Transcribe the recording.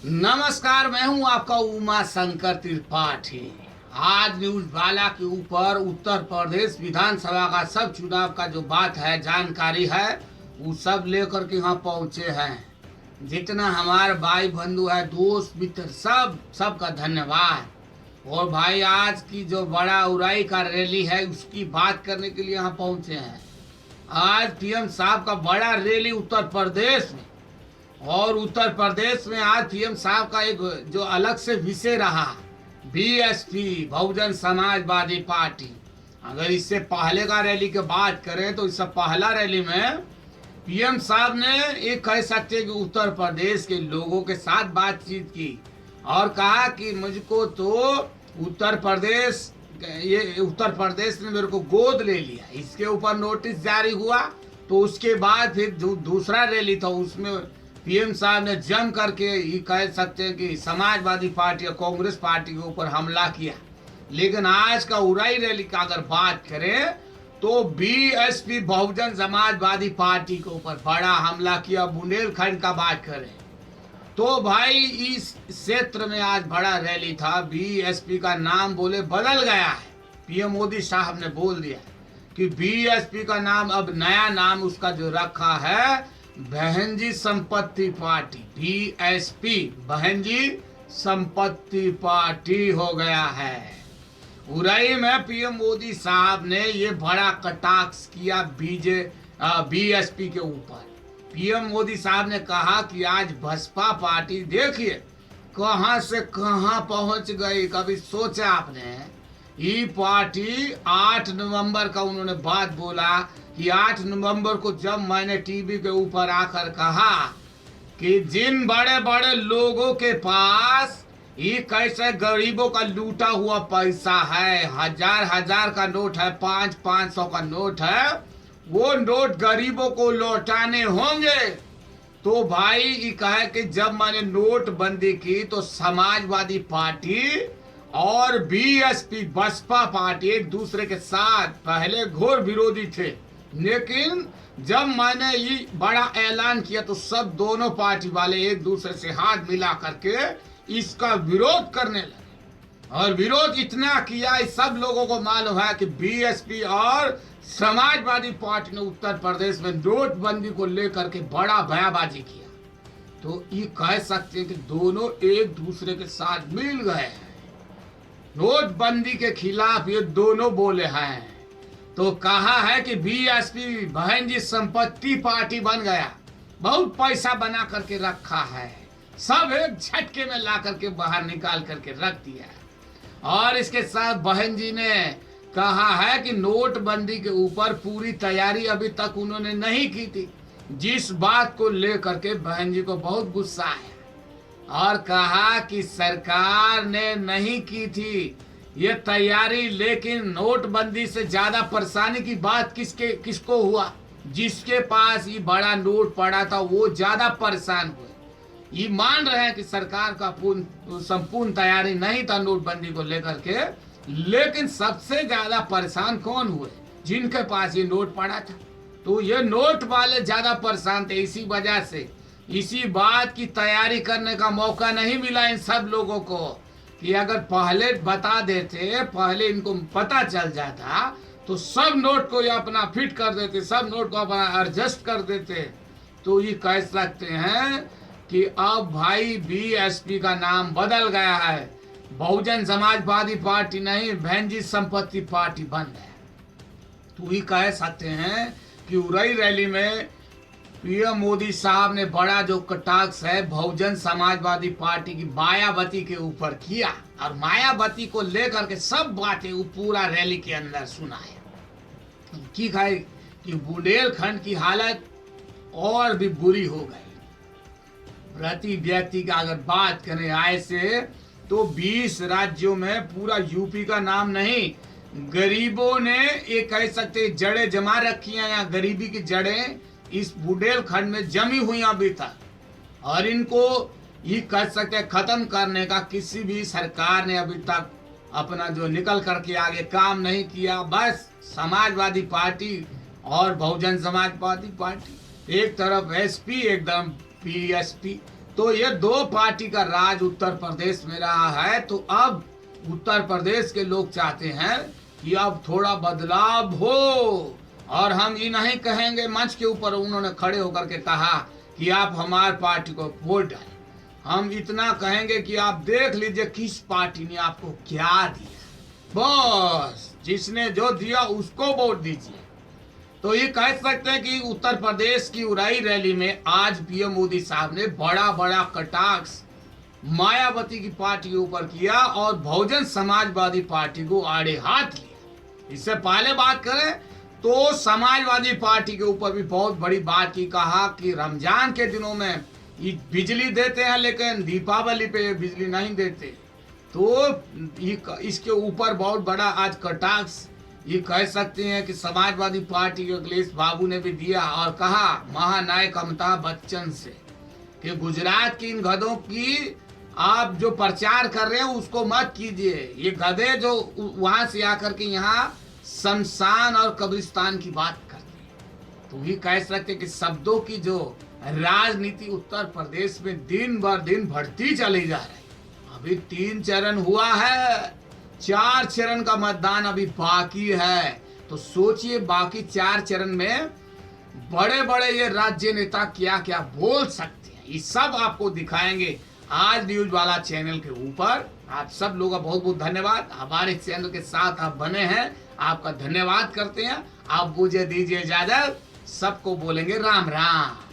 नमस्कार, मैं हूं आपका उमा शंकर त्रिपाठी। आज न्यूज वाला के ऊपर उत्तर प्रदेश विधानसभा का सब चुनाव का जो बात है, जानकारी है, वो सब लेकर के यहाँ पहुंचे हैं। जितना हमारे भाई बंधु है, दोस्त मित्र, सबका धन्यवाद। और भाई, आज की जो बड़ा उराई का रैली है, उसकी बात करने के लिए यहाँ पहुंचे हैं। आज पीएम साहब का बड़ा रैली उत्तर प्रदेश में, और उत्तर प्रदेश में आज पीएम साहब का एक जो अलग से विषय रहा, बीएसपी, बहुजन समाजवादी पार्टी। अगर इससे पहले का रैली की बात करें तो इससे पहला रैली में पीएम साहब ने ये कह सकते कि उत्तर प्रदेश के लोगों के साथ बातचीत की और कहा कि मुझको तो उत्तर प्रदेश ने मेरे को गोद ले लिया। इसके ऊपर नोटिस जारी हुआ। तो उसके बाद फिर जो दूसरा रैली था, उसमें पीएम साहब ने जम करके ये कह सकते हैं कि समाजवादी पार्टी और कांग्रेस पार्टी के ऊपर हमला किया। लेकिन आज का उराई रैली का अगर बात करें तो बीएसपी, बहुजन समाजवादी पार्टी के ऊपर बड़ा हमला किया। बुंदेलखंड का बात करें तो भाई, इस क्षेत्र में आज बड़ा रैली था। बीएसपी का नाम बोले बदल गया है। पीएम मोदी साहब ने बोल दिया कि बीएसपी का नाम, अब नया नाम उसका जो रखा है, बहनजी संपत्ति पार्टी, बीएसपी, बहनजी संपत्ति पार्टी हो गया है। उरई में पीएम मोदी साहब ने ये बड़ा कटाक्ष किया बीएसपी के ऊपर। पीएम मोदी साहब ने कहा कि आज बसपा पार्टी देखिए कहां से कहां पहुंच गई। कभी सोचा आपने? ये पार्टी 8 नवंबर का उन्होंने बात बोला कि 8 नवंबर को जब मैंने टीवी के ऊपर आकर कहा कि जिन बड़े बड़े लोगों के पास ये कैसे गरीबों का लूटा हुआ पैसा है, हजार का नोट है, 500 का नोट है, वो नोट गरीबों को लौटाने होंगे। तो भाई ये कहा कि जब मैंने नोट बंदी की तो समाजवादी पार्टी और बीएसपी, बसपा पार्टी एक दूसरे के साथ पहले घोर विरोधी थे, लेकिन जब मैंने ये बड़ा ऐलान किया तो सब दोनों पार्टी वाले एक दूसरे से हाथ मिला करके इसका विरोध करने लगे। और विरोध इतना किया, इस सब लोगों को मालूम है कि बीएसपी और समाजवादी पार्टी ने उत्तर प्रदेश में नोटबंदी को लेकर के बड़ा बयानबाजी किया। तो ये कह सकते हैं कि दोनों एक दूसरे के साथ मिल गए हैं। नोटबंदी के खिलाफ ये दोनों बोले हैं। तो कहा है कि बीएसपी बहनजी संपत्ति पार्टी बन गया, बहुत पैसा बना करके रखा है, सब एक झटके में ला करके बाहर निकाल करके रख दिया है। और इसके साथ बहन जी ने कहा है कि नोटबंदी के ऊपर पूरी तैयारी अभी तक उन्होंने नहीं की थी, जिस बात को लेकर के बहन जी को बहुत गुस्सा है। और कहा कि सरकार ने नहीं की थी ये तैयारी, लेकिन नोटबंदी से ज्यादा परेशानी की बात किसको हुआ? जिसके पास ये बड़ा नोट पड़ा था वो ज्यादा परेशान हुए। ये मान रहे हैं कि सरकार का संपूर्ण तैयारी नहीं था नोटबंदी को लेकर के, लेकिन सबसे ज्यादा परेशान कौन हुए? जिनके पास ये नोट पड़ा था। तो ये नोट वाले ज्यादा परेशान थे। इसी वजह से इसी बात की तैयारी करने का मौका नहीं मिला इन सब लोगों को कि अगर पहले बता देते, पहले इनको पता चल जाता तो सब नोट को ये अपना फिट कर देते, सब नोट को अपना एडजस्ट कर देते। तो ये कह सकते हैं कि अब भाई बीएसपी का नाम बदल गया है, बहुजन समाजवादी पार्टी नहीं, बहनजी संपत्ति पार्टी बन गया। तो ये कह सकते हैं कि उरई रैली में पीएम मोदी साहब ने बड़ा जो कटाक्ष है बहुजन समाजवादी पार्टी की मायावती के ऊपर किया, और मायावती को लेकर के सब बातें वो पूरा रैली के अंदर सुनाया। की कहे कि बुंदेलखंड की हालत और भी बुरी हो गई। प्रति व्यक्ति का अगर बात करें आय से तो 20 राज्यों में, पूरा यूपी का नाम नहीं, गरीबों ने ये कह सकते जड़ें जमा रखी हैं, या गरीबी की जड़ें इस बुंदेलखंड में जमी हुई अभी तक। और इनको ये कह सकते खत्म करने का किसी भी सरकार ने अभी तक अपना जो निकल करके आगे काम नहीं किया। बस समाजवादी पार्टी और बहुजन समाजवादी पार्टी एक तरफ, एसपी एकदम बीएसपी, तो ये दो पार्टी का राज उत्तर प्रदेश में रहा है। तो अब उत्तर प्रदेश के लोग चाहते हैं कि अब थोड़ा बदलाव हो, और हम ये नहीं कहेंगे, मंच के ऊपर उन्होंने खड़े होकर के कहा कि आप हमारे पार्टी को वोट डालें। हम इतना कहेंगे कि आप देख लीजिए किस पार्टी ने आपको क्या दिया, बस जिसने जो दिया उसको वोट दीजिए। तो ये कह सकते हैं कि उत्तर प्रदेश की उराई रैली में आज पीएम मोदी साहब ने बड़ा बड़ा कटाक्ष मायावती की पार्टी के ऊपर किया और बहुजन समाजवादी पार्टी को आड़े हाथ लिया। इससे पहले बात करें तो समाजवादी पार्टी के ऊपर भी बहुत बड़ी बात की, कहा कि रमजान के दिनों में ये बिजली देते हैं लेकिन दीपावली पे बिजली नहीं देते। तो इसके ऊपर बहुत बड़ा आज कटाक्ष ये कह सकते हैं कि समाजवादी पार्टी के अखिलेश बाबू ने भी दिया, और कहा महानायक अमिताभ बच्चन से कि गुजरात की इन गधों की आप जो प्रचार कर रहे हैं उसको मत कीजिए। ये गधे जो वहां से आकर के यहाँ शमशान और कब्रिस्तान की बात करते हैं। तो ये कह सकते हैं कि शब्दों की जो राजनीति उत्तर प्रदेश में दिन बर दिन बढ़ती चली जा रही। अभी 3 चरण हुआ है, 4 चरण का मतदान अभी बाकी है। तो सोचिए बाकी 4 चरण में बड़े बड़े ये राज्य नेता क्या क्या बोल सकते हैं, ये सब आपको दिखाएंगे आज न्यूज वाला चैनल के ऊपर। आप सब लोगों का बहुत बहुत धन्यवाद, हमारे चैनल के साथ आप बने हैं, आपका धन्यवाद करते हैं। आप मुझे दीजिए इजाजत, सबको बोलेंगे राम राम।